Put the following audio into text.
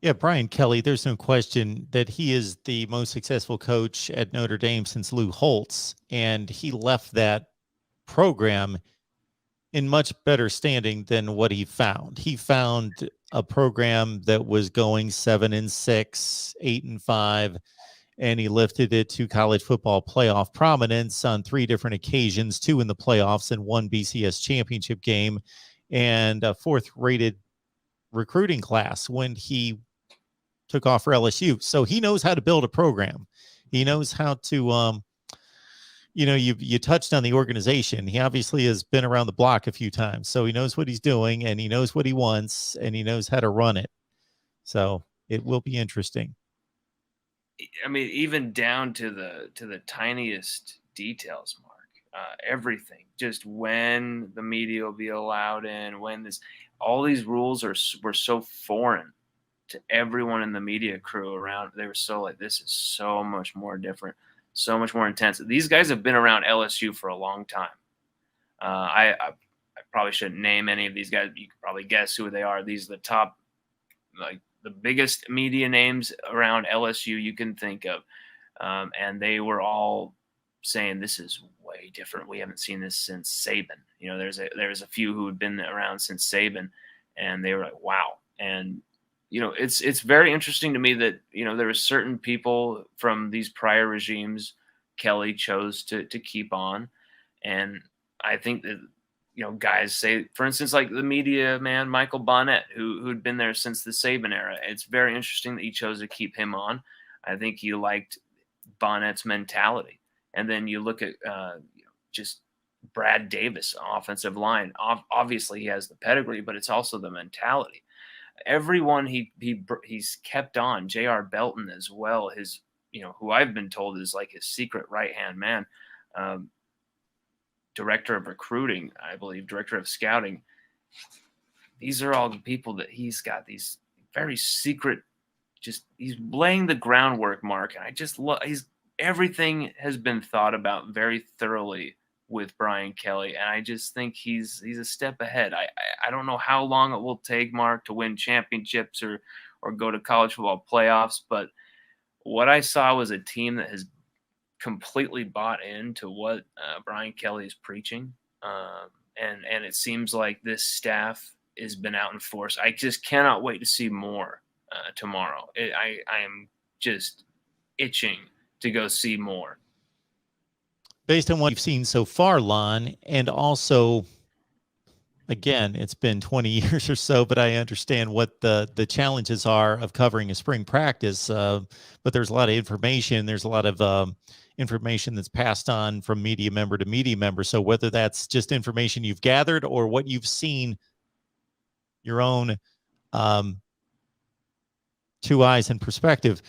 Yeah, Brian Kelly, there's no question that he is the most successful coach at Notre Dame since Lou Holtz, and he left that program in much better standing than what he found. He found a program that was going 7-6, 8-5, and he lifted it to college football playoff prominence on three different occasions, two in the playoffs and one BCS championship game, and a fourth rated recruiting class when he took off for LSU. So he knows how to build a program. He knows how to, you touched on the organization. He obviously has been around the block a few times, so he knows what he's doing and he knows what he wants and he knows how to run it. So it will be interesting. I mean, even down to the tiniest details, Mark. Everything, just when the media will be allowed in, all these rules were so foreign to everyone in the media crew around. They were so like, this is so much more different, so much more intense. These guys have been around LSU for a long time. I probably shouldn't name any of these guys. You can probably guess who they are. These are the top, like the biggest media names around LSU you can think of. And they were all saying this is way different. We haven't seen this since Saban. There's a few who had been around since Saban, and they were like, wow. And it's very interesting to me that there were certain people from these prior regimes Kelly chose to keep on, and I think that guys say, for instance, like the media man Michael Bonnet, who'd been there since the Saban era. It's very interesting that he chose to keep him on. I think he liked Bonnet's mentality. And then you look at just Brad Davis, offensive line. Obviously, he has the pedigree, but it's also the mentality. Everyone he's kept on. J.R. Belton as well. His who I've been told is like his secret right hand man, director of recruiting, I believe, director of scouting. These are all the people that he's got these very secret. He's laying the groundwork, Mark. And I just love everything has been thought about very thoroughly with Brian Kelly, and I just think he's a step ahead. I don't know how long it will take, Mark, to win championships or go to college football playoffs, but what I saw was a team that has completely bought into what Brian Kelly is preaching, and it seems like this staff has been out in force. I just cannot wait to see more tomorrow. I am just itching to go see more. Based on what you've seen so far, Lon, and also, again, it's been 20 years or so, but I understand what the challenges are of covering a spring practice. But there's a lot of information. There's a lot of information that's passed on from media member to media member. So whether that's just information you've gathered or what you've seen your own two eyes and perspective,